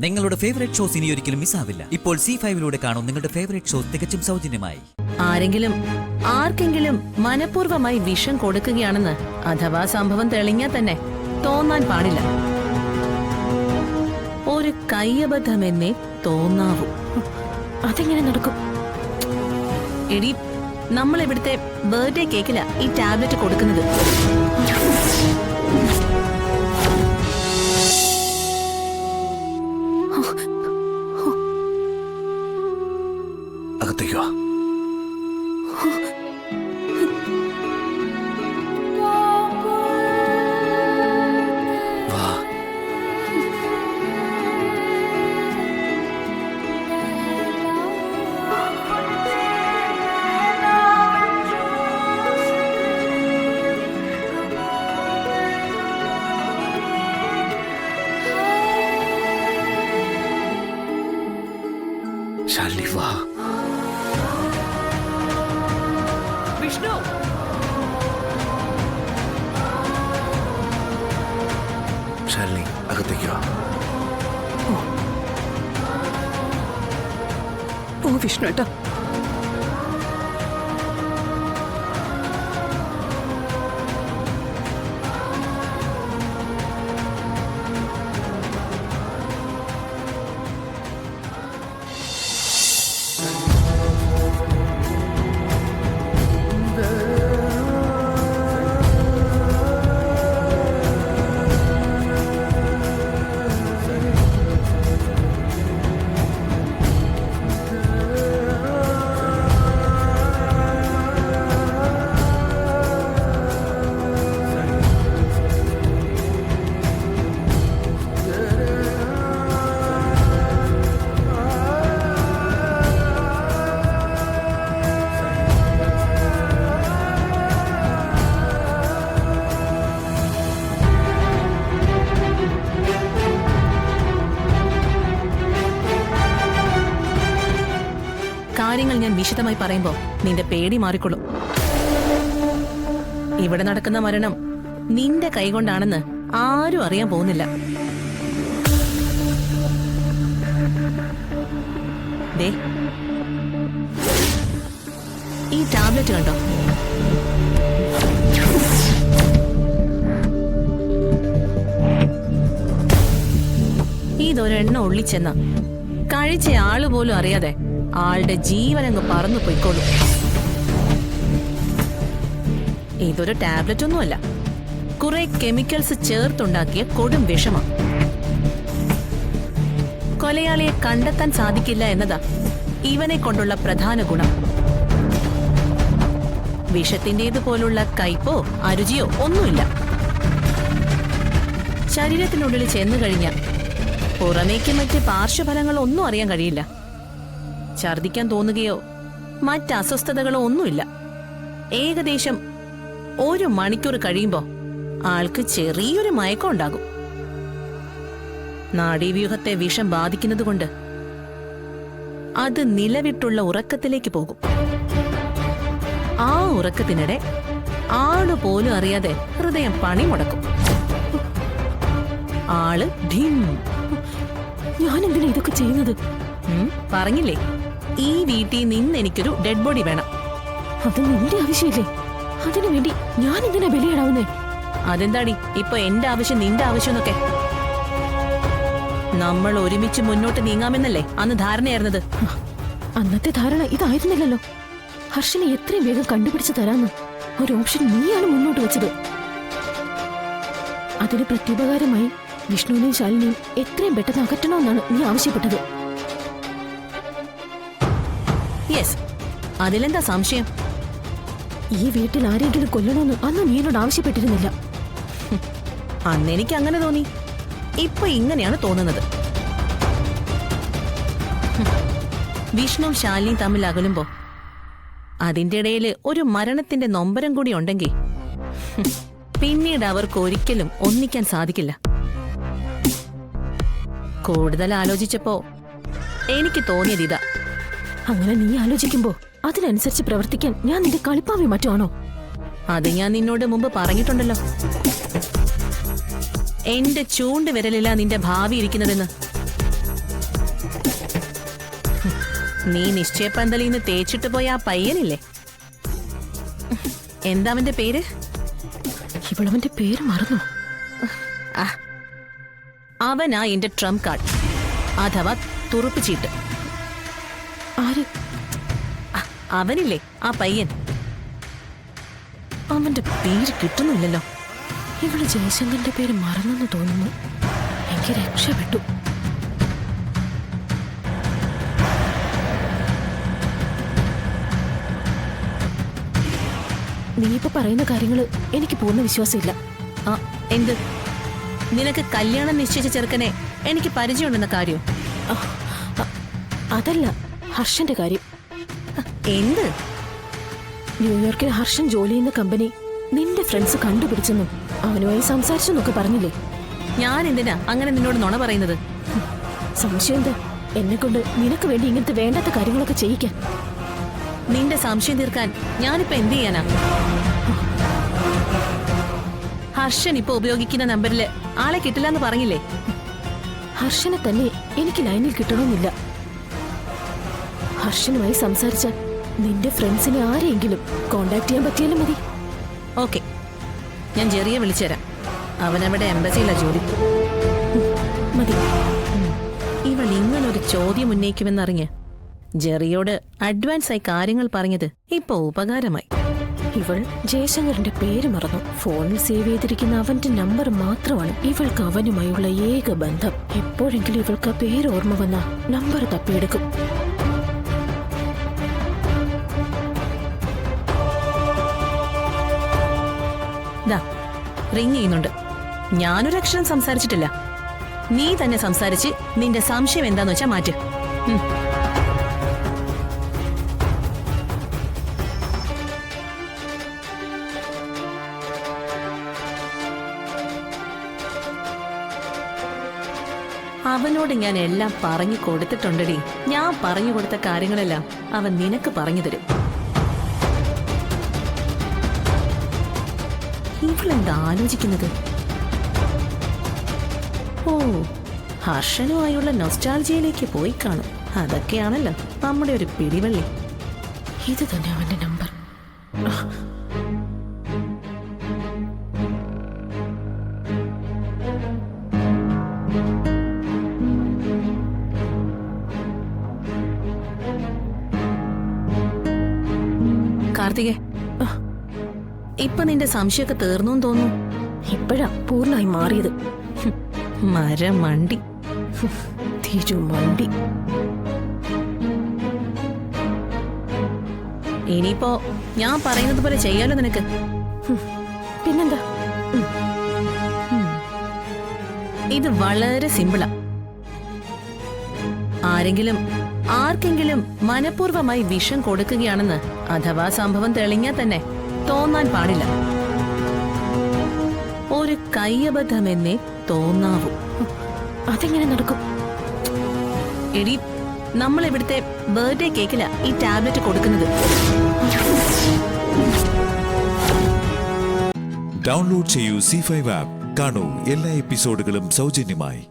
നിങ്ങളുടെ favourite shows ഇനി ഒരിക്കലും മിസ്സാവില്ല. ഇപ്പോൾ C5 കാണും നിങ്ങളുടെ ഫേവറേറ്റ് ഷോസ് തികച്ചും സൗജന്യമായി. ആർക്കെങ്കിലും മനഃപൂർവ്വമായി വിഷം കൊടുക്കുകയാണെന്ന് അഥവാ സംഭവം തെളിഞ്ഞാൽ തന്നെ തോന്നാൻ പാടില്ല. ഒരു കയ്യബദ്ധമെന്നേ തോന്നാവൂ. അതെങ്ങനെ നടക്കും? എടി, നമ്മൾ ഇവിടുത്തെ ബർത്ത്ഡേ കേക്കില ഈ ടാബ്ലറ്റ് കൊടുക്കുന്നത്. അകത്തേക്കോ? ശാലിനി വാ. വിഷ്ണു, ശാലിനി അകത്തേക്കോ? ഓ വിഷ്ണു ഏട്ടാ, കാര്യങ്ങൾ ഞാൻ വിശദമായി പറയുമ്പോ നിന്റെ പേടി മാറിക്കൊള്ളും. ഇവിടെ നടക്കുന്ന മരണം നിന്റെ കൈകൊണ്ടാണെന്ന് ആരും അറിയാൻ പോകുന്നില്ല. ദേ, ഈ ടാബ്ലറ്റ് കണ്ടോ? ഇതൊരെണ്ണ ഉള്ളിച്ചെന്ന കഴിച്ച ആള് പോലും അറിയാതെ ആളുടെ ജീവനങ്ങ് പറന്നു പോയിക്കോളൂ. ഇതൊരു ടാബ്ലറ്റ് ഒന്നുമല്ല, കുറെ കെമിക്കൽസ് ചേർത്തുണ്ടാക്കിയ കൊടും വിഷമാണ്. കൊലയാളിയെ കണ്ടെത്താൻ സാധിക്കില്ല എന്നതാ ഇവനെ കൊണ്ടുള്ള പ്രധാന ഗുണം. വിഷത്തിന്റേതുപോലുള്ള കയ്പോ അരുചിയോ ഒന്നുമില്ല. ശരീരത്തിനുള്ളിൽ ചെന്നു കഴിഞ്ഞാൽ പുറമേക്ക് മറ്റ് പാർശ്വഫലങ്ങളൊന്നും അറിയാൻ കഴിയില്ല. ഛർദിക്കാൻ തോന്നുകയോ മറ്റ് അസ്വസ്ഥതകളോ ഒന്നുമില്ല. ഏകദേശം 1 മണിക്കൂർ കഴിയുമ്പോ ആൾക്ക് ചെറിയൊരു മയക്കം ഉണ്ടാകും. നാഡീവ്യൂഹത്തെ വിഷം ബാധിക്കുന്നതുകൊണ്ട് അത് നിലവിട്ടുള്ള ഉറക്കത്തിലേക്ക് പോകും. ആ ഉറക്കത്തിനിടെ ആളുപോലും അറിയാതെ ഹൃദയം പണിമുടക്കും. ആള് ധിം. ഞാൻ എന്തിനാ ഇതൊക്കെ ചെയ്യുന്നത്? പറഞ്ഞില്ലേ, ഈ വീട്ടിൽ നിന്ന് എനിക്കൊരു ഡെഡ് ബോഡി വേണം. അത് നിന്റെ ആവശ്യമില്ലേ? അതിനു വേണ്ടി ഞാൻ എന്തിനാ ബലിയാടാവുന്നേ? അതെന്താടി ഇപ്പൊ എന്റെ ആവശ്യം നിന്റെ ആവശ്യം എന്നൊക്കെ? നമ്മൾ ഒരുമിച്ച് മുന്നോട്ട് നീങ്ങാമെന്നല്ലേ അന്ന് ധാരണയായിരുന്നത്? അന്നത്തെ ധാരണ ഇതായിരുന്നില്ലല്ലോ. ഹർഷനെ എത്രയും വേഗം കണ്ടുപിടിച്ച് തരാന്ന് ഒരു ഓപ്ഷൻ നീയാണ് മുന്നോട്ട് വെച്ചത്. അതിന് പ്രത്യുപകാരമായി വിഷ്ണുവിനെയും ശാലിനിയും എത്രയും പെട്ടെന്ന് അകറ്റണമെന്നാണ് നീ ആവശ്യപ്പെട്ടത്. യെസ്, അതിലെന്താ സംശയം? ഈ വീട്ടിൽ ആരെങ്കിലും കൊല്ലണമെന്ന് അന്ന് നീ എന്നോട് ആവശ്യപ്പെട്ടിരുന്നില്ല. അന്ന് എനിക്ക് അങ്ങനെ തോന്നി, ഇപ്പൊ ഇങ്ങനെയാണ് തോന്നുന്നത്. വിഷ്ണുവും ശാലിനിയും തമ്മിൽ അകലുമ്പോ അതിന്റെ ഇടയിൽ ഒരു മരണത്തിന്റെ നൊമ്പരം കൂടി ഉണ്ടെങ്കിൽ പിന്നീട് അവർക്ക് ഒരിക്കലും ഒന്നിക്കാൻ സാധിക്കില്ല. കൂടുതൽ ആലോചിച്ചപ്പോ എനിക്ക് തോന്നിയത് ഇതാ. അങ്ങനെ നീ ആലോചിക്കുമ്പോ അതിനനുസരിച്ച് പ്രവർത്തിക്കാൻ ഞാൻ നിന്റെ കളിപ്പാവി മറ്റാണോ? അത് ഞാൻ നിന്നോട് മുമ്പ് പറഞ്ഞിട്ടുണ്ടല്ലോ. എന്റെ ചൂണ്ട് വിരലില്ല നിന്റെ ഭാവി ഇരിക്കുന്നതെന്ന്. നീ നിശ്ചയപ്പന്തലിന്ന് തേച്ചിട്ട് പോയ ആ പയ്യനില്ലേ, എന്താ അവന്റെ പേര്? ഇവളവന്റെ പേര് മറന്നു. ആ, അവനാ എന്റെ ട്രംപ് കാർഡ്, അഥവാ തുറുപ്പ് ചീട്ട്. ആര്? അവനില്ലേ ആ പയ്യൻ. അവന്റെ പേര് കിട്ടുന്നില്ലല്ലോ. ഇവള് ജയശങ്കറിന്റെ പേര് മറന്നെന്ന് തോന്നുന്നു. എനിക്ക് രക്ഷപ്പെട്ടു. നീ ഇപ്പൊ പറയുന്ന കാര്യങ്ങള് എനിക്ക് പൂർണ്ണ വിശ്വാസമില്ല. ആ, എന്ത്? നിനക്ക് കല്യാണം നിശ്ചയിച്ച ചെറുക്കനെ എനിക്ക് പരിചയമുണ്ടെന്ന കാര്യം? അതല്ല, ഹർഷന്റെ കാര്യം. എന്ത്? ന്യൂയോർക്കിൽ ഹർഷൻ ജോലി ചെയ്യുന്ന കമ്പനി നിന്റെ ഫ്രണ്ട്സ് കണ്ടുപിടിച്ചെന്നും അവനുമായി സംസാരിച്ചെന്നൊക്കെ പറഞ്ഞില്ലേ? ഞാൻ എന്തിനാ അങ്ങനെ നിന്നോട് നുണ പറയുന്നത്? സംശയം എന്താ? എന്നെ കൊണ്ട് നിനക്ക് വേണ്ടി ഇങ്ങനത്തെ വേണ്ടാത്ത കാര്യങ്ങളൊക്കെ ചെയ്യിക്കാൻ. നിന്റെ സംശയം തീർക്കാൻ ഞാനിപ്പോ എന്ത് ചെയ്യാനാ? ഹർഷൻ ഇപ്പൊ ഉപയോഗിക്കുന്ന നമ്പറില് ആളെ കിട്ടില്ല എന്ന് പറഞ്ഞില്ലേ? ഹർഷനെ തന്നെ എനിക്ക് ലൈനിൽ കിട്ടണമെന്നില്ല. ഹർഷനുമായി സംസാരിച്ചാൽ നിന്റെ ഫ്രണ്ട്സിനെ ആരെയെങ്കിലും കോണ്ടാക്ട് ചെയ്യാൻ പറ്റിയാലും മതി. ഓക്കെ, ഞാൻ ജെറിയെ വിളിച്ചുതരാം. അവനവിടെ എംബസിയിലാ ജോലി. മതി. ഇവൾ ഇങ്ങനൊരു ചോദ്യം ഉന്നയിക്കുമെന്നറിഞ്ഞ് ജെറിയോട് അഡ്വാൻസ് ആയി കാര്യങ്ങൾ പറഞ്ഞത് ഇപ്പൊ ഉപകാരമായി. ഇവൾ ജയശങ്കറിന്റെ പേര് മറന്നു. ഫോണിൽ സേവ് ചെയ്തിരിക്കുന്ന അവന്റെ നമ്പർ മാത്രമാണ് ഇവൾക്ക് അവനുമായുള്ള ഏക ബന്ധം. എപ്പോഴെങ്കിലും ഇവൾക്ക് ആ പേര് ഓർമ്മ വന്ന നമ്പർ തപ്പിയെടുക്കും. ദാ റിങ് ചെയ്യുന്നുണ്ട്. ഞാനൊരു അക്ഷരം സംസാരിച്ചിട്ടില്ല. നീ തന്നെ സംസാരിച്ച് നിന്റെ സംശയം എന്താന്ന് വെച്ചാ മാറ്റ്. അവനോട് ഞാൻ എല്ലാം പറഞ്ഞു കൊടുത്തിട്ടുണ്ടടി. ഞാൻ പറഞ്ഞു കൊടുത്ത കാര്യങ്ങളെല്ലാം അവൻ നിനക്ക് പറഞ്ഞു തരും. ഇവളെന്താ ആലോചിക്കുന്നത്? ഓ, ഹർഷനുമായുള്ള നൊസ്റ്റാൾജിയയിലേക്ക് പോയി കാണും. അതൊക്കെയാണല്ലോ നമ്മുടെ ഒരു പിടിവള്ളി. ഇത് തന്നെ അവന്റെ നമ്പർ. കാർത്തികേ, ഇപ്പൊ നിന്റെ സംശയമൊക്കെ തീർന്നു തോന്നുന്നു. ഇപ്പോഴാ പൂർണ്ണമായി മാറിയത്. മരമണ്ടി, തിരുമണ്ടി. ഇനിയിപ്പോ ഞാൻ പറയുന്നത് പോലെ ചെയ്യാലോ നിനക്ക്. പിന്നെന്താ? ഇത് വളരെ സിമ്പിളാ. ആർക്കെങ്കിലും മനഃപൂർവ്വമായി വിഷം കൊടുക്കുകയാണെന്ന് അഥവാ സംഭവം തെളിഞ്ഞാൽ തന്നെ തോന്നാൻ പാടില്ല. ഒരു കയ്യബദ്ധമെന്നേ തോന്നാവൂ. അതെങ്ങനെ നടക്കും? എടി, നമ്മൾ ഇവിടുത്തെ ബർത്ത്ഡേ കേക്കിലാ ഈ ടാബ്ലറ്റ് കൊടുക്കുന്നത്. ഡൗൺലോഡ് ചെയ്യൂ C5 ആപ്പ്. കാണൂ എല്ലാ എപ്പിസോഡുകളും സൗജന്യമായി.